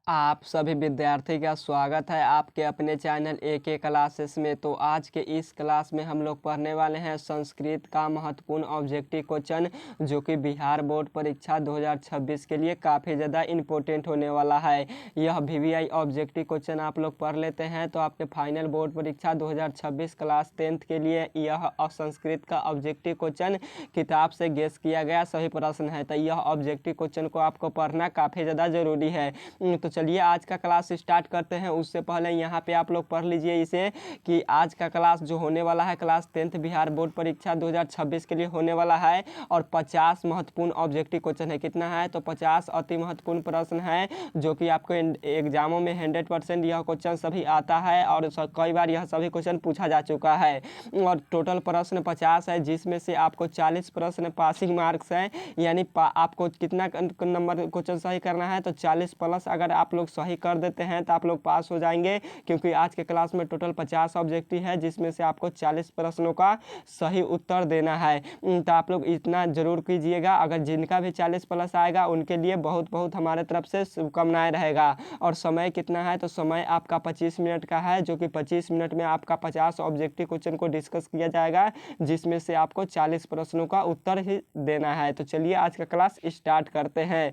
आप सभी विद्यार्थी का स्वागत है आपके अपने चैनल AK क्लासेस में। तो आज के इस क्लास में हम लोग पढ़ने वाले हैं संस्कृत का महत्वपूर्ण ऑब्जेक्टिव क्वेश्चन, जो कि बिहार बोर्ड परीक्षा 2026 के लिए काफ़ी ज़्यादा इम्पोर्टेंट होने वाला है। यह VVI ऑब्जेक्टिव क्वेश्चन आप लोग पढ़ लेते हैं तो आपके फाइनल बोर्ड परीक्षा 2026 क्लास 10th के लिए यह संस्कृत का ऑब्जेक्टिव क्वेश्चन किताब से गेस किया गया सही प्रश्न है। तो यह ऑब्जेक्टिव क्वेश्चन को आपको पढ़ना काफ़ी ज़्यादा ज़रूरी है। तो चलिए आज का क्लास स्टार्ट करते हैं। उससे पहले यहाँ पे आप लोग पढ़ लीजिए इसे कि आज का क्लास जो होने वाला है क्लास 10th बिहार बोर्ड परीक्षा 2026 के लिए होने वाला है और 50 महत्वपूर्ण ऑब्जेक्टिव क्वेश्चन है। कितना है तो 50 अति महत्वपूर्ण प्रश्न है, जो कि आपको एग्जामों में 100% यह क्वेश्चन सभी आता है और कई बार यह सभी क्वेश्चन पूछा जा चुका है। और टोटल प्रश्न 50 है, जिसमें से आपको 40 प्रश्न पासिंग मार्क्स हैं, यानी आपको कितना नंबर क्वेश्चन सही करना है तो 40 प्लस अगर आप लोग सही कर देते हैं तो आप लोग पास हो जाएंगे, क्योंकि आज के क्लास में टोटल 50 ऑब्जेक्टिव है, जिसमें से आपको 40 प्रश्नों का सही उत्तर देना है। तो आप लोग इतना जरूर कीजिएगा। अगर जिनका भी 40 प्लस आएगा उनके लिए बहुत बहुत हमारे तरफ से शुभकामनाएं रहेगा। और समय कितना है तो समय आपका 25 मिनट का है, जो कि 25 मिनट में आपका 50 ऑब्जेक्टिव क्वेश्चन को डिस्कस किया जाएगा, जिसमें से आपको 40 प्रश्नों का उत्तर ही देना है। तो चलिए आज का क्लास स्टार्ट करते हैं।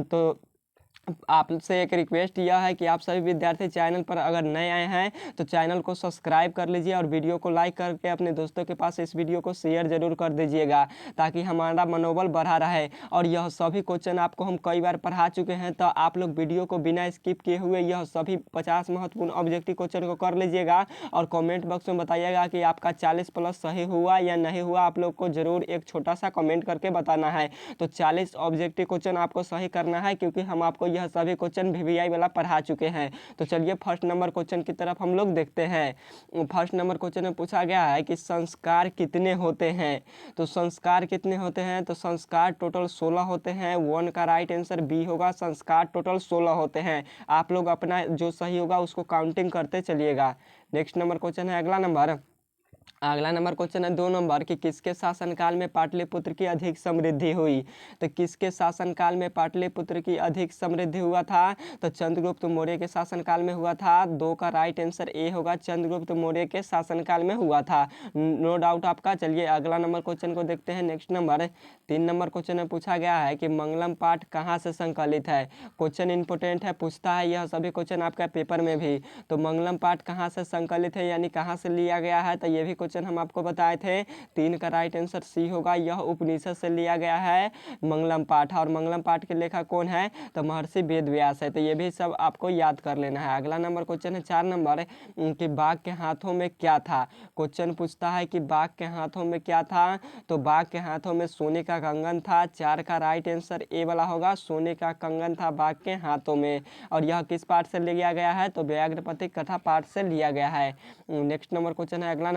तो आपसे एक रिक्वेस्ट यह है कि आप सभी विद्यार्थी चैनल पर अगर नए आए हैं तो चैनल को सब्सक्राइब कर लीजिए और वीडियो को लाइक करके अपने दोस्तों के पास इस वीडियो को शेयर जरूर कर दीजिएगा, ताकि हमारा मनोबल बढ़ा रहे। और यह सभी क्वेश्चन आपको हम कई बार पढ़ा चुके हैं, तो आप लोग वीडियो को बिना स्किप किए हुए यह सभी 50 महत्वपूर्ण ऑब्जेक्टिव क्वेश्चन को कर लीजिएगा और कॉमेंट बॉक्स में बताइएगा कि आपका 40 प्लस सही हुआ या नहीं हुआ। आप लोग को जरूर एक छोटा सा कमेंट करके बताना है। तो 40 ऑब्जेक्टिव क्वेश्चन आपको सही करना है, क्योंकि हम आपको यह सभी क्वेश्चन VVI वाला पढ़ा चुके हैं। तो चलिए फर्स्ट नंबर क्वेश्चन की तरफ हम लोग देखते हैं। फर्स्ट नंबर क्वेश्चन में पूछा गया है कि संस्कार कितने होते हैं। तो संस्कार कितने होते हैं तो संस्कार टोटल 16 होते हैं। 1 का राइट आंसर बी होगा, संस्कार टोटल 16 होते हैं। आप लोग अपना जो सही होगा उसको काउंटिंग करते चलिएगा। नेक्स्ट नंबर क्वेश्चन है अगला नंबर क्वेश्चन है 2 नंबर कि किसके शासनकाल में पाटलिपुत्र की अधिक समृद्धि हुई। तो किसके शासनकाल में पाटलिपुत्र की अधिक समृद्धि हुआ था तो चंद्रगुप्त मौर्य के शासनकाल में हुआ था। 2 का राइट आंसर ए होगा, चंद्रगुप्त मौर्य के शासनकाल में हुआ था, नो डाउट आपका। चलिए अगला नंबर क्वेश्चन को देखते हैं। नेक्स्ट नंबर 3 नंबर क्वेश्चन में पूछा गया है कि मंगलम पाठ कहाँ से संकलित है। क्वेश्चन इंपोर्टेंट है, पूछता है यह सभी क्वेश्चन आपका पेपर में भी। तो मंगलम पाठ कहाँ से संकलित है, यानी कहाँ से लिया गया है, तो ये भी क्वेश्चन हम आपको बताए थे। 3 का राइट आंसर सी होगा, यह उपनिषद से लिया गया है मंगलम पाठ। और मंगलम पाठ के लेखक कौन है तो महर्षि वेदव्यास है। तो ये भी सब आपको याद कर लेना है। अगला नंबर क्वेश्चन है 4 नंबर कि बाघ के हाथों में क्या था। क्वेश्चन पूछता है कि बाघ के हाथों में क्या था। तो बाघ के हाथों में सोने का कंगन था। 4 का राइट आंसर ए वाला होगा, सोने का कंगन था बाघ के हाथों में। और यह किस पाठ से लिया गया है तो व्याघ्रपति कथा पाठ से लिया गया है। नेक्स्ट नंबर क्वेश्चन है अगला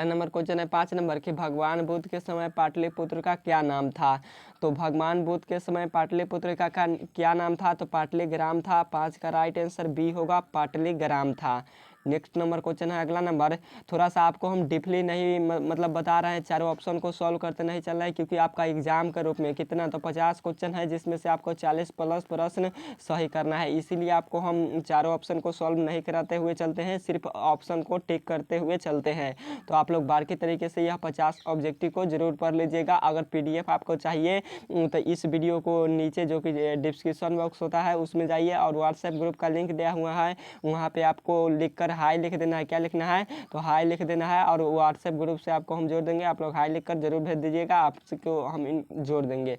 नंबर क्वेश्चन है 5 नंबर कि भगवान बुद्ध के समय पाटलिपुत्र का क्या नाम था। तो भगवान बुद्ध के समय पाटलिपुत्र का क्या नाम था तो पाटलीग्राम था। 5 का राइट आंसर बी होगा, पाटलीग्राम था। नेक्स्ट नंबर क्वेश्चन है अगला नंबर, थोड़ा सा आपको हम डीपली नहीं मतलब बता रहे हैं, चारों ऑप्शन को सॉल्व करते नहीं चल रहा है, क्योंकि आपका एग्जाम के रूप में कितना तो 50 क्वेश्चन है, जिसमें से आपको 40 प्लस प्रश्न सही करना है। इसीलिए आपको हम चारों ऑप्शन को सॉल्व नहीं कराते हुए चलते हैं, सिर्फ ऑप्शन को टिक करते हुए चलते हैं। तो आप लोग बारीकी तरीके से यह 50 ऑब्जेक्टिव को जरूर पढ़ लीजिएगा। अगर PDF आपको चाहिए तो इस वीडियो को नीचे जो कि डिस्क्रिप्शन बॉक्स होता है उसमें जाइए और व्हाट्सएप ग्रुप का लिंक दिया हुआ है, वहाँ पे आपको लिखकर हाई लिख देना है। क्या लिखना है तो हाई लिख देना है, और व्हाट्सएप ग्रुप से आपको हम जोड़ देंगे। आप लोग हाई लिख कर जरूर भेज दीजिएगा, आपको हम जोड़ देंगे।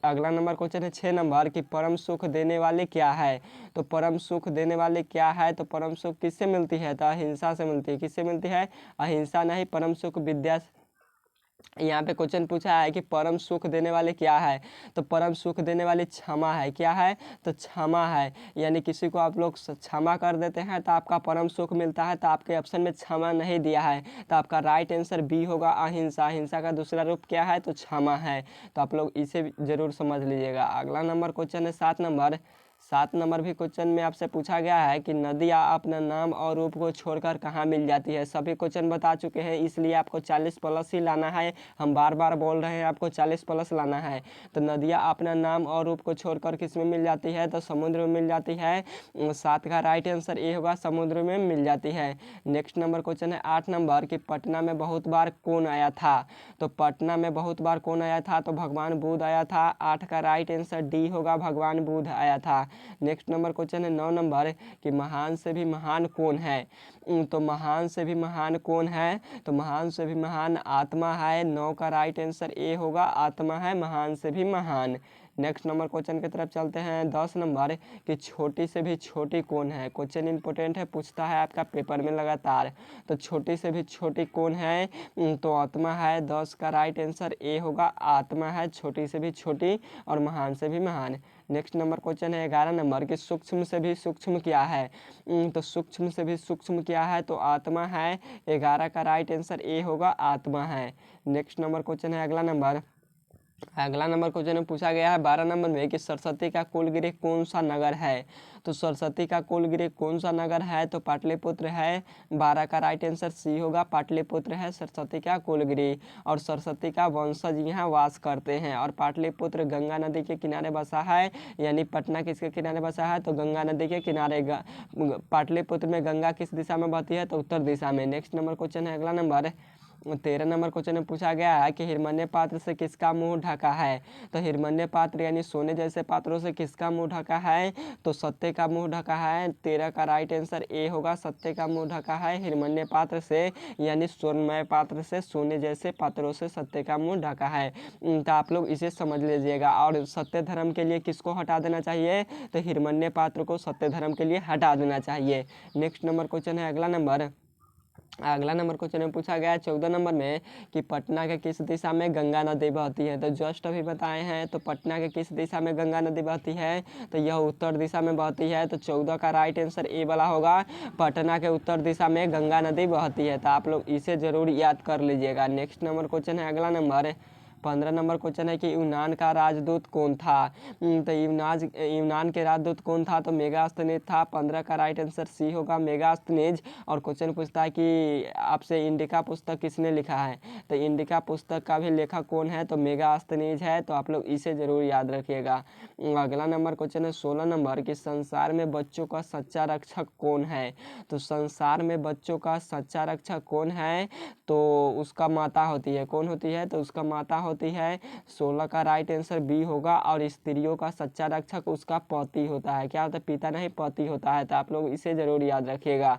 अगला नंबर क्वेश्चन है 6 नंबर कि परम सुख देने वाले क्या है। तो परम सुख देने वाले क्या है तो परम सुख किससे मिलती है तो अहिंसा से मिलती है। किससे मिलती है अहिंसा नहीं, परम सुख विद्या। यहाँ पे क्वेश्चन पूछा है कि परम सुख देने वाले क्या है तो परम सुख देने वाली क्षमा है। क्या है तो क्षमा है, यानी किसी को आप लोग क्षमा कर देते हैं तो आपका परम सुख मिलता है। तो आपके ऑप्शन में क्षमा नहीं दिया है, तो आपका राइट आंसर बी होगा, अहिंसा। अहिंसा का दूसरा रूप क्या है तो क्षमा है। तो आप लोग इसे जरूर समझ लीजिएगा। अगला नंबर क्वेश्चन है 7 नंबर 7 नंबर भी क्वेश्चन में आपसे पूछा गया है कि नदियाँ अपना नाम और रूप को छोड़कर कहाँ मिल जाती है। सभी क्वेश्चन बता चुके हैं, इसलिए आपको 40 प्लस ही लाना है। हम बार बार बोल रहे हैं आपको 40 प्लस लाना है। तो नदियाँ अपना नाम और रूप को छोड़कर किस में मिल जाती है, तो समुद्र में मिल जाती है। 7 का राइट आंसर ए होगा, समुद्र में मिल जाती है। नेक्स्ट नंबर क्वेश्चन है 8 नंबर कि पटना में बहुत बार कौन आया था। तो पटना में बहुत बार कौन आया था, तो भगवान बुद्ध आया था। 8 का राइट आंसर डी होगा, भगवान बुद्ध आया था। नेक्स्ट नंबर क्वेश्चन है 9 नंबर कि महान से भी महान कौन है। तो महान से भी महान कौन है, तो महान से भी महान आत्मा है। 9 का राइट आंसर ए होगा, आत्मा है महान से भी महान। नेक्स्ट नंबर क्वेश्चन की तरफ चलते हैं 10 नंबर कि छोटी से भी छोटी कौन है। क्वेश्चन इंपॉर्टेंट है, पूछता है आपका पेपर में लगातार। तो छोटी से भी छोटी कौन है, तो आत्मा है। 10 का राइट आंसर ए होगा, आत्मा है छोटी से भी छोटी और महान से भी महान। नेक्स्ट नंबर क्वेश्चन है 11 नंबर कि सूक्ष्म से भी सूक्ष्म क्या है। तो सूक्ष्म से भी सूक्ष्म क्या है, तो आत्मा है। 11 का राइट आंसर ए होगा, आत्मा है। नेक्स्ट नंबर क्वेश्चन है अगला नंबर क्वेश्चन में पूछा गया है 12 नंबर में कि सरस्वती का कुलगृह कौन सा नगर है। तो सरस्वती का कुलगृह कौन सा नगर है, तो पाटलिपुत्र है। 12 का राइट आंसर सी होगा, पाटलिपुत्र है सरस्वती का कुलगृह। और सरस्वती का वंशज यहाँ वास करते हैं। और पाटलिपुत्र गंगा नदी के किनारे बसा है, यानी पटना किसके किनारे बसा है, तो गंगा नदी के किनारे। पाटलिपुत्र में गंगा किस दिशा में बहती है, तो उत्तर दिशा में। नेक्स्ट नंबर क्वेश्चन है अगला नंबर 13 नंबर क्वेश्चन में पूछा गया है कि हिरण्य पात्र से किसका मुंह ढका है। तो हिरण्य पात्र यानी सोने जैसे पात्रों से किसका मुंह ढका है, तो सत्य का मुंह ढका है। 13 का राइट आंसर ए होगा, सत्य का मुंह ढका है हिरण्य पात्र से, यानी स्वर्णमय पात्र से, सोने जैसे पात्रों से सत्य का मुंह ढका है। तो आप लोग इसे समझ लीजिएगा। और सत्य धर्म के लिए किसको हटा देना चाहिए, तो हिरण्य पात्र को सत्य धर्म के लिए हटा देना चाहिए। नेक्स्ट नंबर क्वेश्चन है अगला नंबर क्वेश्चन में पूछा गया है 14 नंबर में कि पटना के किस दिशा में गंगा नदी बहती है। तो जस्ट अभी बताए हैं, तो पटना के किस दिशा में गंगा नदी बहती है, तो यह उत्तर दिशा में बहती है। तो 14 का राइट आंसर ए वाला होगा, पटना के उत्तर दिशा में गंगा नदी बहती है। तो आप लोग इसे जरूर याद कर लीजिएगा। नेक्स्ट नंबर क्वेश्चन है अगला नंबर 15 नंबर क्वेश्चन है कि यूनान का राजदूत कौन था। तो यूनान के राजदूत कौन था, तो मेगास्थनीज था। 15 का राइट आंसर सी होगा, मेगास्थनीज। और क्वेश्चन पूछता है कि आपसे इंडिका पुस्तक किसने लिखा है। तो इंडिका पुस्तक का भी लेखक कौन है, तो मेगास्थनीज है। तो आप लोग इसे जरूर याद रखिएगा। अगला नंबर क्वेश्चन है 16 नंबर कि संसार में बच्चों का सच्चा रक्षक कौन है। तो संसार में बच्चों का सच्चा रक्षक कौन है, तो उसका माता होती है। कौन होती है, तो उसका माता होती है। 16 का राइट आंसर बी होगा। और स्त्रियों का सच्चा रक्षक उसका पति होता है। क्या होता है, पिता नहीं पति होता है। तो आप लोग इसे जरूर याद रखिएगा।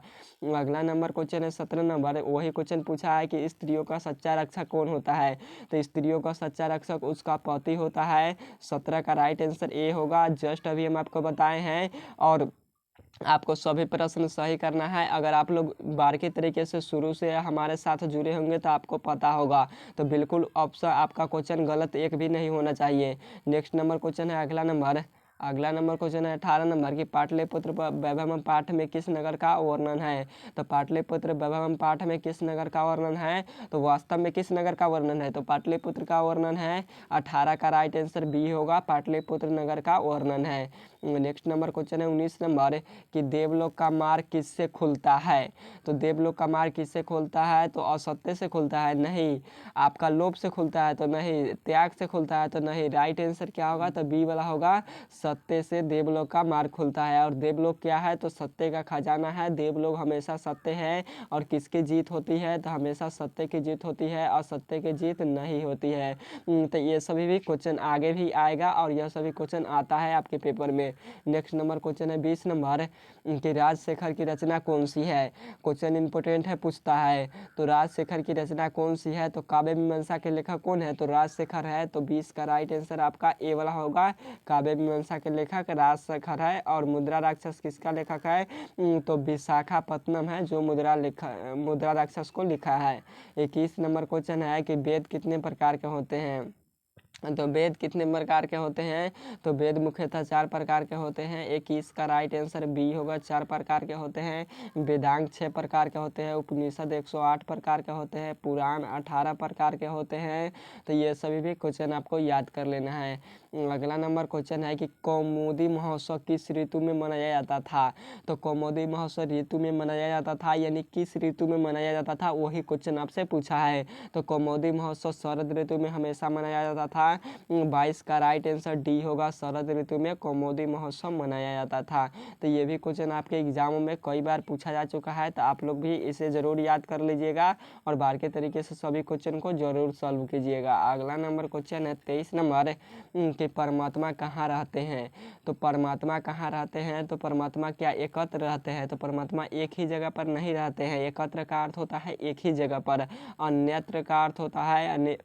अगला नंबर क्वेश्चन है 17 नंबर, वही क्वेश्चन पूछा है कि स्त्रियों का सच्चा रक्षक कौन होता है। तो स्त्रियों का सच्चा रक्षक उसका पति होता है। 17 का राइट आंसर ए होगा, जस्ट अभी हम आपको बताए हैं। और आपको सभी प्रश्न सही करना है। अगर आप लोग बारीकी तरीके से शुरू से हमारे साथ जुड़े होंगे तो आपको पता होगा। तो बिल्कुल ऑप्शन आपका क्वेश्चन गलत एक भी नहीं होना चाहिए। नेक्स्ट नंबर क्वेश्चन है अगला नंबर क्वेश्चन है 18 नंबर की पाटलिपुत्र वैभवम पाठ में किस नगर का वर्णन है। तो पाटलिपुत्र वैभवम पाठ में किस नगर का वर्णन है, तो वास्तव में किस नगर का वर्णन है, तो पाटलिपुत्र का वर्णन है। 18 का राइट आंसर बी होगा, पाटलिपुत्र नगर का वर्णन है। नेक्स्ट नंबर क्वेश्चन है 19 नंबर कि देवलोक का मार्ग किससे खुलता है। तो देवलोक का मार्ग किससे खुलता है, तो असत्य से खुलता है, नहीं। आपका लोभ से खुलता है, तो नहीं। त्याग से खुलता है, तो नहीं। राइट आंसर क्या होगा, तो बी वाला होगा, सत्य से देवलोक का मार्ग खुलता है। और देवलोक क्या है, तो सत्य का खजाना है। देवलोक हमेशा सत्य है। और किसकी जीत होती है, तो हमेशा सत्य की जीत होती है, असत्य की जीत नहीं होती है। तो ये सभी भी क्वेश्चन आगे भी आएगा और यह सभी क्वेश्चन आता है आपके पेपर में। नेक्स्ट नंबर क्वेश्चन है 20 नंबर कि राजशेखर की रचना कौन सी है। क्वेश्चन इंपोर्टेंट है, पूछता है। तो राजशेखर की रचना कौन सी है, तो काव्य मीमांसा के लेखक कौन है, तो राजशेखर है। तो 20 का राइट आंसर आपका ए वाला होगा, काव्य मीमांसा के लेखक राजशेखर है। और मुद्रा राक्षस किसका लेखक है, तो विशाखापत्तनम है जो मुद्रा राक्षस को लिखा है। 21 नंबर क्वेश्चन है कि वेद कितने प्रकार के होते हैं। तो वेद कितने प्रकार के होते हैं? तो वेद मुख्यतः 4 प्रकार के होते हैं। एक इसका राइट आंसर बी होगा, 4 प्रकार के होते हैं। वेदांग 6 प्रकार के होते हैं। उपनिषद 108 प्रकार के होते हैं। पुराण 18 प्रकार के होते हैं। तो ये सभी भी क्वेश्चन आपको याद कर लेना है। अगला नंबर क्वेश्चन है कि कौमुदी महोत्सव किस ऋतु में मनाया जाता था? तो कौमुदी महोत्सव ऋतु में मनाया जाता था, यानी किस ऋतु में मनाया जाता था, वही क्वेश्चन आपसे पूछा है। तो कौमुदी महोत्सव शरद ऋतु में हमेशा मनाया जाता था। 22 का राइट आंसर डी होगा, शरद ऋतु में कौमुदी महोत्सव मनाया जाता था। तो ये भी क्वेश्चन आपके एग्जामों में कई बार पूछा जा चुका है, तो आप लोग भी इसे ज़रूर याद कर लीजिएगा और बार के तरीके से सभी क्वेश्चन को जरूर सॉल्व कीजिएगा। अगला नंबर क्वेश्चन है 23 नंबर कि परमात्मा कहाँ रहते हैं? तो परमात्मा कहाँ रहते हैं? तो परमात्मा क्या एकत्र रहते हैं? तो परमात्मा एक ही जगह पर नहीं रहते हैं। एकत्र का अर्थ होता है एक ही जगह पर, अन्यत्र का अर्थ होता है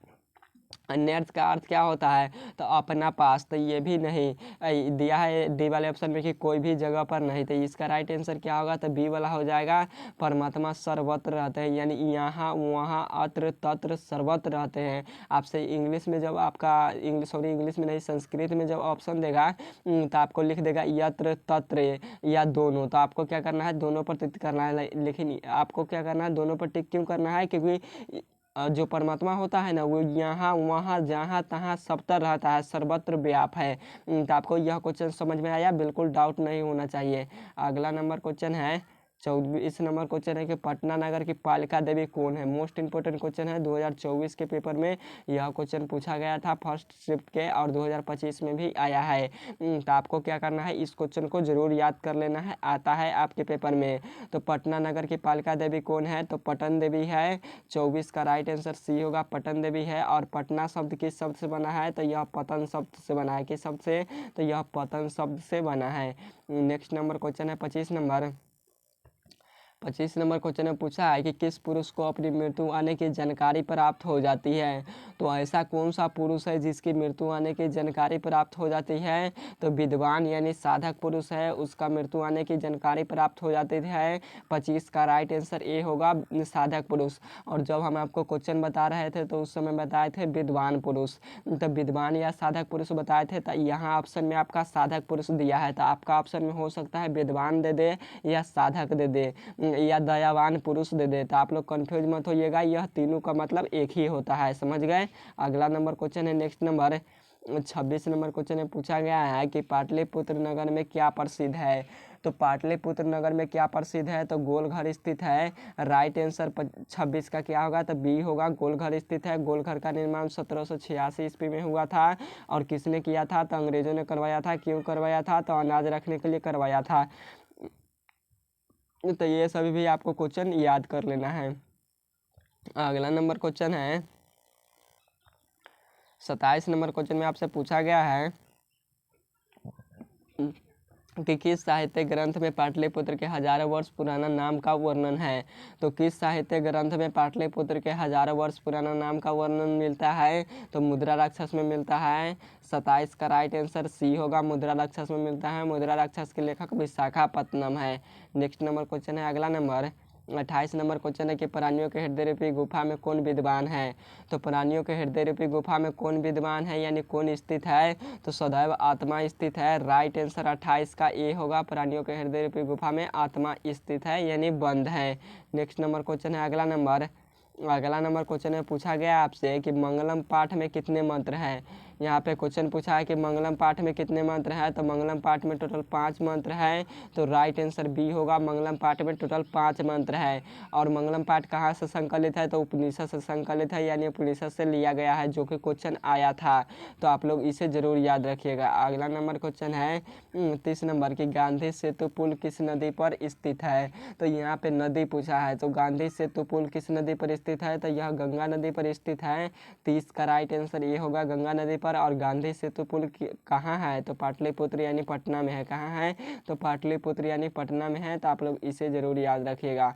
अन्यर्थ का अर्थ क्या होता है? तो अपना पास। तो ये भी नहीं दिया है डी वाले ऑप्शन में कि कोई भी जगह पर नहीं। तो इसका राइट आंसर क्या होगा? तो बी वाला हो जाएगा, परमात्मा सर्वत्र रहते हैं, यानी यहाँ वहाँ अत्र तत्र सर्वत्र रहते हैं। आपसे इंग्लिश में जब आपका इंग्लिश में नहीं, संस्कृत में जब ऑप्शन देगा तो आपको लिख देगा यत्र तत्र या दोनों। तो आपको क्या करना है? दोनों पर टिक करना है। लेकिन आपको क्या करना है? दोनों पर टिक क्यों करना है? क्योंकि जो परमात्मा होता है ना, वो यहाँ वहाँ जहाँ तहाँ सबतर रहता है, सर्वत्र व्याप है। तो आपको यह क्वेश्चन समझ में आया? बिल्कुल डाउट नहीं होना चाहिए। अगला नंबर क्वेश्चन है 24 नंबर क्वेश्चन है कि पटना नगर की पालिका देवी कौन है? मोस्ट इंपोर्टेंट क्वेश्चन है। 2024 के पेपर में यह क्वेश्चन पूछा गया था फर्स्ट शिफ्ट के, और 2025 में भी आया है। तो आपको क्या करना है? इस क्वेश्चन को जरूर याद कर लेना है, आता है आपके पेपर में। तो पटना नगर की पालिका देवी कौन है? तो पटन देवी है। 24 का राइट आंसर सी होगा, पटन देवी है। और पटना शब्द किस शब्द से बना है? तो यह पतन शब्द से बना है। किस शब्द से? तो यह पतन शब्द से बना है। नेक्स्ट नंबर क्वेश्चन है 25 नंबर क्वेश्चन में पूछा है कि किस पुरुष को अपनी मृत्यु आने की जानकारी प्राप्त हो जाती है? तो ऐसा कौन सा पुरुष है जिसकी मृत्यु आने की जानकारी प्राप्त हो जाती है? तो विद्वान यानी साधक पुरुष है, उसका मृत्यु आने की जानकारी प्राप्त हो जाती है। 25 का राइट आंसर ए होगा, साधक पुरुष। और जब हम आपको क्वेश्चन बता रहे थे तो उस समय बताए थे विद्वान पुरुष, तो विद्वान या साधक पुरुष बताए थे। तो यहाँ ऑप्शन में आपका साधक पुरुष दिया है, तो आपका ऑप्शन में हो सकता है विद्वान दे दे या साधक दे दे या दयावान पुरुष दे दे। तो आप लोग कंफ्यूज मत होइएगा, यह तीनों का मतलब एक ही होता है, समझ गए? अगला नंबर क्वेश्चन है नेक्स्ट नंबर 26 नंबर क्वेश्चन में पूछा गया है कि पाटलिपुत्र नगर में क्या प्रसिद्ध है? तो पाटलिपुत्र नगर में क्या प्रसिद्ध है? तो गोलघर स्थित है। राइट आंसर 26 का क्या होगा? तो बी होगा, गोलघर स्थित है। गोलघर का निर्माण 1786 ईस्वी में हुआ था। और किसने किया था? तो अंग्रेजों ने करवाया था। क्यों करवाया था? तो अनाज रखने के लिए करवाया था। तो ये सभी भी आपको क्वेश्चन याद कर लेना है। अगला नंबर क्वेश्चन है 27 नंबर क्वेश्चन में आपसे पूछा गया है कि किस साहित्य ग्रंथ में पाटलिपुत्र के हजारों वर्ष पुराना नाम का वर्णन है? तो किस साहित्य ग्रंथ में पाटलिपुत्र के हजारों वर्ष पुराना नाम का वर्णन मिलता है? तो मुद्रा राक्षस में मिलता है। 27 का राइट आंसर सी होगा, मुद्रा राक्षस में मिलता है। मुद्रा राक्षस के लेखक विशाखापत्तनम है। नेक्स्ट नंबर क्वेश्चन है अगला नंबर 28 नंबर क्वेश्चन है कि प्राणियों के हृदय रूपी गुफा में कौन विद्वान है? तो प्राणियों के हृदय रूपी गुफा में कौन विद्वान है, यानी कौन स्थित है? तो सदैव आत्मा स्थित है। राइट आंसर 28 का ए होगा, प्राणियों के हृदय रूपी गुफा में आत्मा स्थित है, यानी बंद है। नेक्स्ट नंबर क्वेश्चन है अगला नंबर क्वेश्चन में पूछा गया आपसे कि मंगलम पाठ में कितने मंत्र हैं? यहाँ पे क्वेश्चन पूछा है कि मंगलम पाठ में कितने मंत्र हैं? तो मंगलम पाठ में टोटल 5 मंत्र हैं। तो राइट आंसर बी होगा, मंगलम पाठ में टोटल 5 मंत्र है। और मंगलम पाठ कहाँ से संकलित है? तो उपनिषद से संकलित है, यानी उपनिषद से लिया गया है, जो कि क्वेश्चन आया था। तो आप लोग इसे जरूर याद रखिएगा। अगला नंबर क्वेश्चन है 30 नंबर की गांधी सेतु पुल किस नदी पर स्थित है? तो यहाँ पे नदी पूछा है, तो गांधी सेतु पुल किस नदी पर स्थित है? तो यह गंगा नदी पर स्थित है। 30 का राइट आंसर ये होगा, गंगा नदी पर। और गांधी सेतु पुल कहाँ है? तो पाटलिपुत्र यानी पटना में है। कहाँ है? तो पाटलिपुत्र यानी पटना में है। तो आप लोग इसे जरूर याद रखिएगा।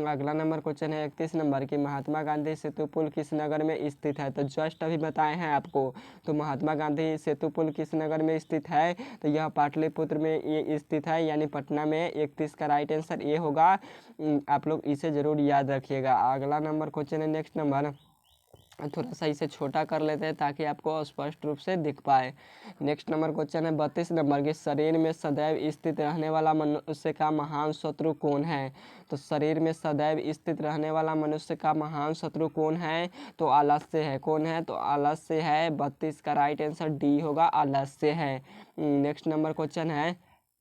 अगला नंबर क्वेश्चन है 31 नंबर की महात्मा गांधी सेतु पुल किस नगर में स्थित है? तो जस्ट अभी बताए हैं आपको। तो महात्मा गांधी सेतु पुल किस नगर में स्थित है? तो यह पाटलिपुत्र में ये स्थित है, यानी पटना में। 31 का राइट आंसर ये होगा। आप लोग इसे जरूर याद रखिएगा। अगला नंबर क्वेश्चन है नेक्स्ट नंबर थोड़ा सा इसे छोटा कर लेते हैं ताकि आपको स्पष्ट रूप से दिख पाए। नेक्स्ट नंबर क्वेश्चन है 32 नंबर के, शरीर में सदैव स्थित रहने वाला मनुष्य का महान शत्रु कौन है? तो शरीर में सदैव स्थित रहने वाला मनुष्य का महान शत्रु कौन है? तो आलस्य है। कौन है? तो आलस्य है। 32 का राइट आंसर डी होगा, आलस्य है। नेक्स्ट नंबर क्वेश्चन है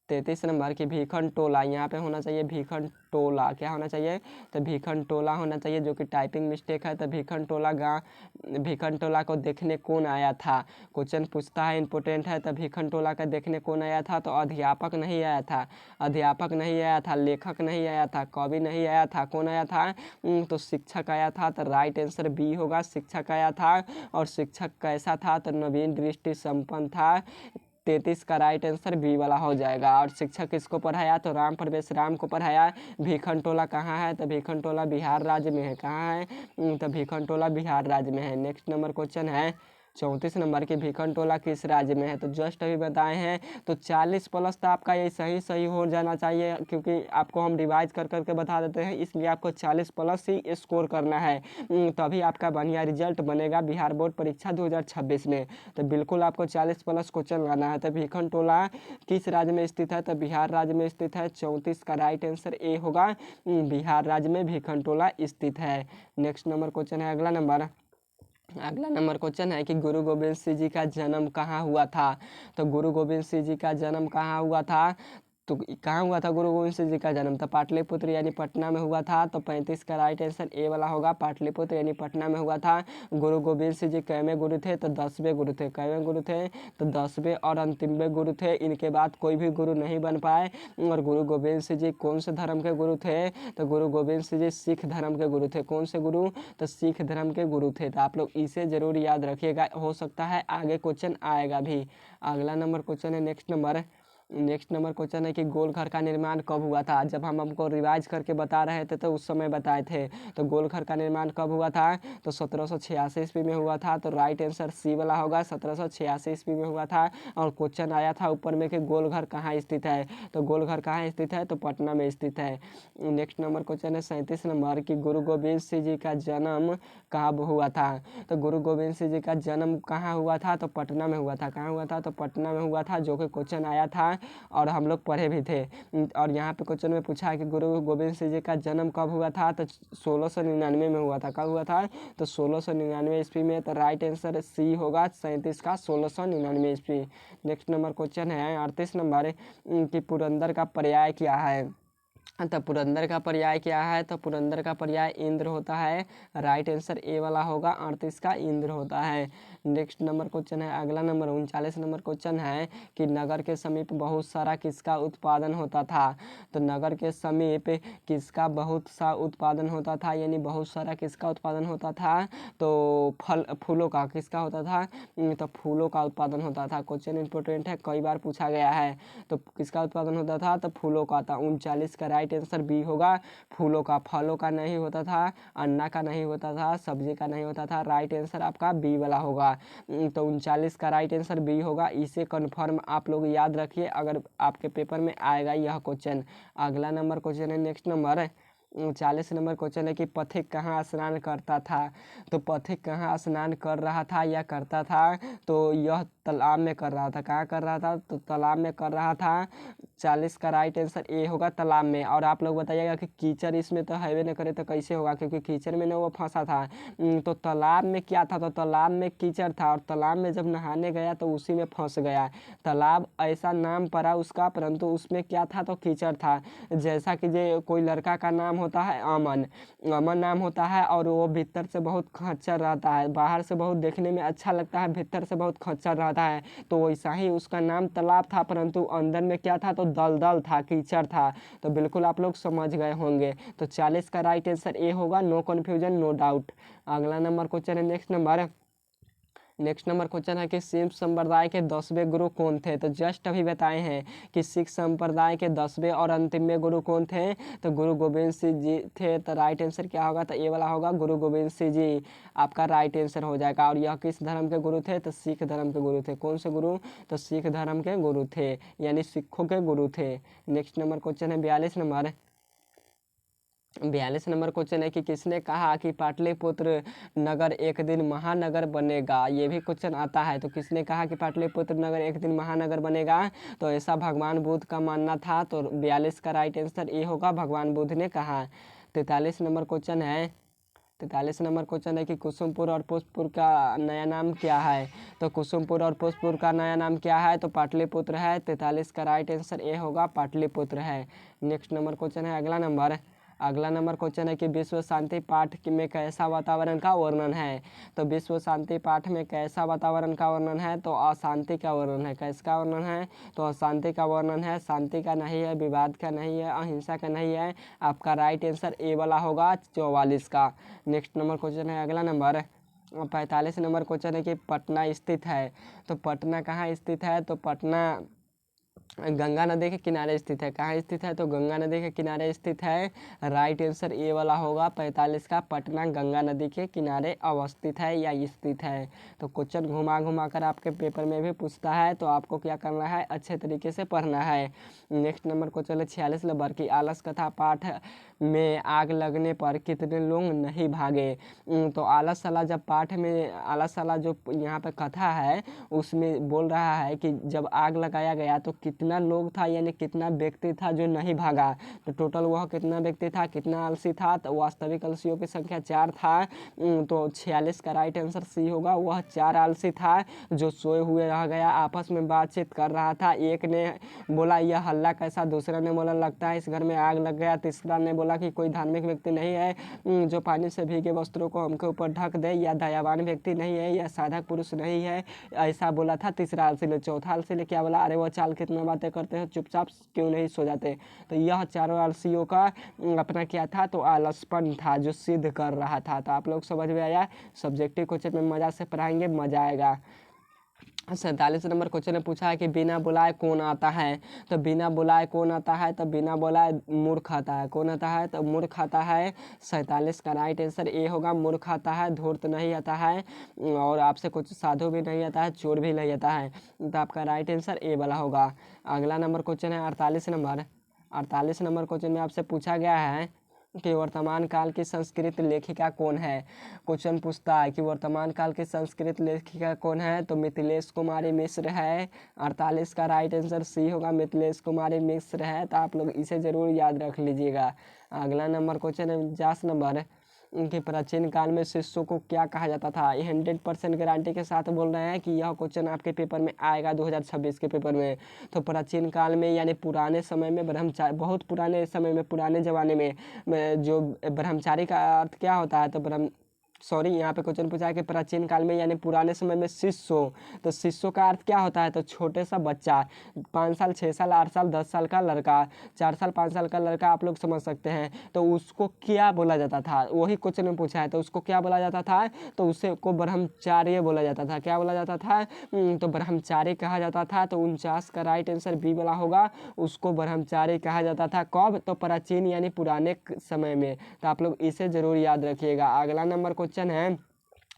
33 नंबर की, भीखन टोला, यहाँ पे होना चाहिए भीखन टोला, क्या होना चाहिए? तो भीखन टोला होना चाहिए, जो कि टाइपिंग मिस्टेक है। तो भीखन टोला को देखने कौन आया था? क्वेश्चन पूछता है, इंपॉर्टेंट है। तो भीखन टोला का देखने कौन आया था? तो अध्यापक नहीं आया था, अध्यापक नहीं आया था, लेखक नहीं आया था, कवि नहीं आया था। कौन आया था? तो शिक्षक आया था। तो राइट आंसर बी होगा, शिक्षक आया था। और शिक्षक कैसा था? तो नवीन दृष्टि संपन्न था। 33 का राइट आंसर बी वाला हो जाएगा। और शिक्षक किसको पढ़ाया? तो राम प्रवेश राम को पढ़ाया। भीखन टोला कहाँ है? तो भीखन टोला बिहार राज्य में है। कहाँ है? तो भीखन टोला बिहार राज्य में है। नेक्स्ट नंबर क्वेश्चन है 34 नंबर की, भीखन टोला किस राज्य में है? तो जस्ट अभी बताए हैं। तो 40 प्लस तो आपका ये सही हो जाना चाहिए, क्योंकि आपको हम रिवाइज कर करके बता देते हैं, इसलिए आपको 40 प्लस ही स्कोर करना है, तभी आपका बढ़िया रिजल्ट बनेगा बिहार बोर्ड परीक्षा 2026 में। तो बिल्कुल आपको 40 प्लस क्वेश्चन लाना है। तो भीखन टोला किस राज्य में स्थित है? तो बिहार राज्य में स्थित है। 34 का राइट आंसर ए होगा, बिहार राज्य में भीखन टोला स्थित है। नेक्स्ट नंबर क्वेश्चन है अगला नंबर क्वेश्चन है कि गुरु गोविंद सिंह जी का जन्म कहाँ हुआ था? तो गुरु गोविंद सिंह जी का जन्म कहाँ हुआ था? तो कहाँ हुआ था गुरु गोविंद सिंह जी का जन्म? तो पाटलिपुत्र यानी पटना में हुआ था। तो 35 का राइट आंसर ए वाला होगा, पाटलिपुत्र यानी पटना में हुआ था। गुरु गोविंद सिंह जी कैवें गुरु थे? तो 10वें गुरु थे। कैवें गुरु थे? तो 10वें और अंतिमवें गुरु थे। इनके बाद कोई भी गुरु नहीं बन पाए। और गुरु गोविंद सिंह जी कौन से धर्म के गुरु थे? तो गुरु गोविंद सिंह जी सिख धर्म के गुरु थे। कौन से गुरु? तो सिख धर्म के गुरु थे। तो आप लोग इसे जरूर याद रखिएगा, हो सकता है आगे क्वेश्चन आएगा भी। अगला नंबर क्वेश्चन है नेक्स्ट नंबर क्वेश्चन है कि गोलघर का निर्माण कब हुआ था? जब हम हमको रिवाइज करके बता रहे थे तो उस समय बताए थे। तो गोलघर का निर्माण कब हुआ था? तो 1786 ईस्वी में हुआ था। तो राइट आंसर सी वाला होगा, 1786 ईस्वी में हुआ था। और क्वेश्चन आया था ऊपर में कि गोलघर कहाँ स्थित है? तो गोलघर कहाँ स्थित है? तो पटना में स्थित है। नेक्स्ट नंबर क्वेश्चन है 37 नंबर की, गुरु गोविंद सिंह जी का जन्म कब हुआ था? तो गुरु गोविंद सिंह जी का जन्म कहाँ हुआ था? तो पटना में हुआ था। कहाँ हुआ था? तो पटना में हुआ था, जो कि क्वेश्चन आया था और हम लोग पढ़े भी थे। और यहाँ पे क्वेश्चन में पूछा है कि गुरु गोविंद सिंह जी का जन्म कब हुआ था? तो 1699 में हुआ था। कब हुआ था? तो 1699 ईस्वी में। तो राइट आंसर सी होगा, 37 का 1699 ईस्वी। नेक्स्ट नंबर क्वेश्चन है 38 नंबर कि पुरंदर का पर्याय क्या है? तो पुरंदर का पर्याय क्या है? तो पुरंदर का पर्याय इंद्र होता है। राइट आंसर ए वाला होगा, 38 का इंद्र होता है। नेक्स्ट नंबर क्वेश्चन है अगला नंबर 39 नंबर क्वेश्चन है कि नगर के समीप बहुत सारा किसका उत्पादन होता था? तो नगर के समीप किसका बहुत सा उत्पादन होता था, यानी बहुत सारा किसका उत्पादन होता था? तो फूलों का। किसका होता था? तो फूलों का उत्पादन होता था। क्वेश्चन इंपॉर्टेंट है, कई बार पूछा गया है। तो किसका उत्पादन होता था? तो फूलों का था। 39 का राइट आंसर बी होगा, फूलों का। फलों का नहीं होता था, अन्ना का नहीं होता था, सब्जी का नहीं होता था। राइट आंसर आपका बी वाला होगा। तो 39 का राइट आंसर बी होगा। इसे कन्फर्म आप लोग याद रखिए, अगर आपके पेपर में आएगा यह क्वेश्चन। अगला नंबर क्वेश्चन है नेक्स्ट नंबर 40 नंबर क्वेश्चन है कि पथिक कहाँ स्नान करता था? तो पथिक कहाँ स्नान कर रहा था या करता था? तो यह तालाब में कर रहा था। कहाँ कर रहा था? तो तालाब में कर रहा था। 40 का राइट आंसर ए होगा, तालाब में। और आप लोग बताइएगा कि कीचड़ इसमें तो हैवे न करे तो कैसे होगा, क्योंकि कीचड़ में न वो फंसा था। तो तालाब में क्या था? तो तालाब में कीचड़ था, और तालाब में जब नहाने गया तो उसी में फंस गया। तालाब ऐसा नाम पड़ा उसका, परंतु उसमें क्या था? तो कीचड़ था। जैसा कि जो कोई लड़का का नाम होता है अमन, अमन नाम होता है, और वो भीतर से बहुत खच्चर रहता है। बाहर से बहुत देखने में अच्छा लगता है, भीतर से बहुत खच्चर रहता है। तो वैसा ही उसका नाम तालाब था, परंतु अंदर में क्या था? तो दलदल था, कीचड़ था। तो बिल्कुल आप लोग समझ गए होंगे। तो 40 का राइट आंसर ए होगा, नो कन्फ्यूजन, नो डाउट। अगला नंबर क्वेश्चन है नेक्स्ट नंबर क्वेश्चन है कि सिख संप्रदाय के 10वें गुरु कौन थे? तो जस्ट अभी बताए हैं कि सिख संप्रदाय के 10वें और अंतिमवें गुरु कौन थे? तो गुरु गोविंद सिंह जी थे। तो राइट आंसर क्या होगा? तो ए वाला होगा, गुरु गोविंद सिंह जी आपका राइट आंसर हो जाएगा। और यह किस धर्म के गुरु थे? तो सिख धर्म के गुरु थे। कौन से गुरु? तो सिख धर्म के गुरु थे, यानी सिखों के गुरु थे। नेक्स्ट नंबर क्वेश्चन है 42 नंबर 42 नंबर क्वेश्चन है कि किसने कहा कि पाटलिपुत्र नगर एक दिन महानगर बनेगा। ये भी क्वेश्चन आता है। तो किसने कहा कि पाटलिपुत्र नगर एक दिन महानगर बनेगा? तो ऐसा भगवान बुद्ध का मानना था। तो 42 का राइट आंसर ये होगा, भगवान बुद्ध ने कहा। 43 नंबर क्वेश्चन है 43 नंबर क्वेश्चन है कि कुसुमपुर और पुष्पपुर का नया नाम क्या है? तो कुसुमपुर और पुष्पपुर का नया नाम क्या है? तो पाटलिपुत्र है। 43 का राइट आंसर ए होगा, पाटलिपुत्र है। नेक्स्ट नंबर क्वेश्चन है अगला नंबर क्वेश्चन है कि विश्व शांति पाठ में कैसा वातावरण का वर्णन है? तो विश्व शांति पाठ में कैसा वातावरण का वर्णन है? तो अशांति का वर्णन है। कैसका वर्णन है? तो अशांति का वर्णन है। शांति का नहीं है, विवाद का नहीं है, अहिंसा का नहीं है। आपका राइट आंसर ए वाला होगा, 44 का। नेक्स्ट नंबर क्वेश्चन है अगला नंबर 45 नंबर क्वेश्चन है कि पटना स्थित है। तो पटना कहाँ स्थित है? तो पटना गंगा नदी के किनारे स्थित है। कहाँ स्थित है? तो गंगा नदी के किनारे स्थित है। राइट आंसर ए वाला होगा, 45 का। पटना गंगा नदी के किनारे अवस्थित है या स्थित है। तो क्वेश्चन घुमा घुमा कर आपके पेपर में भी पूछता है, तो आपको क्या करना है? अच्छे तरीके से पढ़ना है। नेक्स्ट नंबर क्वेश्चन है 46 नंबर की आलस कथा पाठ में आग लगने पर कितने लोग नहीं भागे? तो आलस वाला जो यहाँ पे कथा है उसमें बोल रहा है कि जब आग लगाया गया तो कितना लोग था, यानी कितना व्यक्ति था जो नहीं भागा। तो टोटल वह कितना व्यक्ति था, कितना आलसी था? तो वास्तविक आलसियों की संख्या 4 था। तो 46 का राइट आंसर सी होगा, वह 4 आलसी था जो सोए हुए रह गया, आपस में बातचीत कर रहा था। एक ने बोला यह हल्ला कैसा, दूसरा ने बोला लगता है इस घर में आग लग गया, तीसरा ने बोला कि कोई धार्मिक व्यक्ति नहीं है जो पानी से भीगे वस्त्रों को हमके ऊपर ढक दे, या दयावान व्यक्ति नहीं है, या साधक पुरुष नहीं है, ऐसा बोला था तीसरा आलसी ने। चौथा आलसी ने क्या बोला? अरे वो चाल कितना बातें करते हैं, चुपचाप क्यों नहीं सो जाते? तो यह चारों आलसियों का अपना क्या था? तो आलसपन था जो सिद्ध कर रहा था। तो आप लोग समझ में आया? सब्जेक्टिव क्वेश्चन में मजा से पढ़ाएंगे, मजा आएगा। 47 नंबर क्वेश्चन में पूछा है कि बिना बुलाए कौन आता है? तो बिना बुलाए कौन आता है? तो बिना बुलाए मूर्ख आता है। कौन आता है? तो मूर्ख आता है। 47 का राइट आंसर ए होगा, मूर्ख आता है। धूर्त नहीं आता है, और आपसे कुछ साधु भी नहीं आता है, चोर भी नहीं आता है। तो आपका राइट आंसर ए वाला होगा। अगला नंबर क्वेश्चन है 48 नंबर क्वेश्चन में आपसे पूछा गया है कि वर्तमान काल की संस्कृत लेखिका कौन है? क्वेश्चन पूछता है कि वर्तमान काल की संस्कृत लेखिका कौन है? तो मिथिलेश कुमारी मिश्र है। 48 का राइट आंसर सी होगा, मिथिलेश कुमारी मिश्र है। तो आप लोग इसे जरूर याद रख लीजिएगा। अगला नंबर क्वेश्चन है 50 नंबर कि प्राचीन काल में शिष्यों को क्या कहा जाता था? ये 100% गारंटी के साथ बोल रहे हैं कि यह क्वेश्चन आपके पेपर में आएगा 2026 के पेपर में। तो प्राचीन काल में यानी पुराने समय में ब्रह्मचारी, बहुत पुराने समय में, पुराने ज़माने में जो ब्रह्मचारी का अर्थ क्या होता है? तो यहाँ पे क्वेश्चन पूछा है कि प्राचीन काल में यानी पुराने समय में शिष्यों, तो शिष्यों का अर्थ क्या होता है? तो छोटे सा बच्चा, 5 साल 6 साल 8 साल 10 साल का लड़का, 4 साल 5 साल का लड़का, आप लोग समझ सकते हैं। तो उसको क्या बोला जाता था? वही क्वेश्चन में पूछा है। तो उसको क्या बोला जाता था? तो उसे को ब्रह्मचार्य बोला जाता था। क्या बोला जाता था? तो ब्रह्मचारी कहा जाता था। तो 49 का राइट आंसर बी वाला होगा, उसको ब्रह्मचारी कहा जाता था। कब? तो प्राचीन यानी पुराने समय में। तो आप लोग इसे जरूर याद रखिएगा। अगला नंबर क्वेश्चन है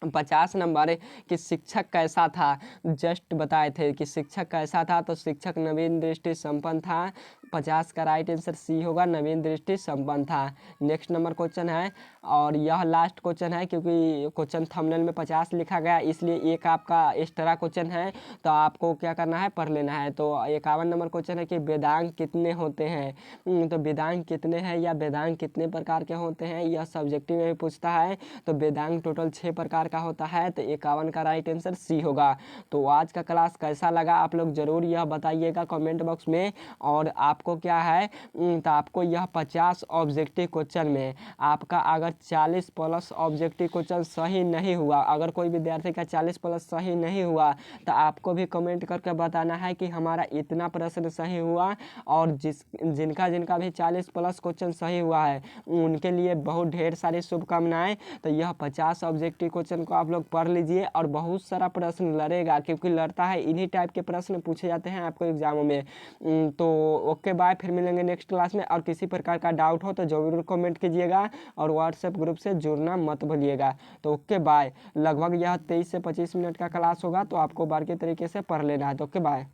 50 नंबर कि शिक्षक कैसा था? जस्ट बताए थे कि शिक्षक कैसा था। तो शिक्षक नवीन दृष्टि संपन्न था। 50 का राइट आंसर सी होगा, नवीन दृष्टि संपन्न था। नेक्स्ट नंबर क्वेश्चन है, और यह लास्ट क्वेश्चन है क्योंकि क्वेश्चन थंबनेल में 50 लिखा गया, इसलिए एक आपका एक्स्ट्रा क्वेश्चन है, तो आपको क्या करना है? पढ़ लेना है। तो 51 नंबर क्वेश्चन है कि वेदांग कितने होते हैं? तो वेदांग कितने हैं या वेदांग कितने प्रकार के होते हैं, यह सब्जेक्टिव में भी पूछता है। तो वेदांग टोटल 6 प्रकार का होता है। तो 51 का राइट आंसर सी होगा। तो आज का क्लास कैसा लगा आप लोग जरूर यह बताइएगा कमेंट बॉक्स में। और आपको क्या है, तो आपको यह 50 ऑब्जेक्टिव क्वेश्चन में आपका अगर 40 प्लस ऑब्जेक्टिव क्वेश्चन सही नहीं हुआ, अगर कोई विद्यार्थी का 40 प्लस सही नहीं हुआ, तो आपको भी कमेंट करके बताना है कि हमारा इतना प्रश्न सही हुआ। और जिनका भी 40 प्लस क्वेश्चन सही हुआ है उनके लिए बहुत ढेर सारी शुभकामनाएं। तो यह 50 ऑब्जेक्टिव क्वेश्चन को आप लोग पढ़ लीजिए, और बहुत सारा प्रश्न लड़ेगा, क्योंकि लड़ता है, इन्हीं टाइप के प्रश्न पूछे जाते हैं आपको एग्जामों में। तो ओके बाय, फिर मिलेंगे नेक्स्ट क्लास में। और किसी प्रकार का डाउट हो तो जरूर कमेंट कीजिएगा, और व्हाट्सएप ग्रुप से जुड़ना मत भूलिएगा। तो ओके बाय। लगभग यह 23 से 25 मिनट का क्लास होगा, तो आपको बारीकी तरीके से पढ़ लेना है। तो ओके बाय।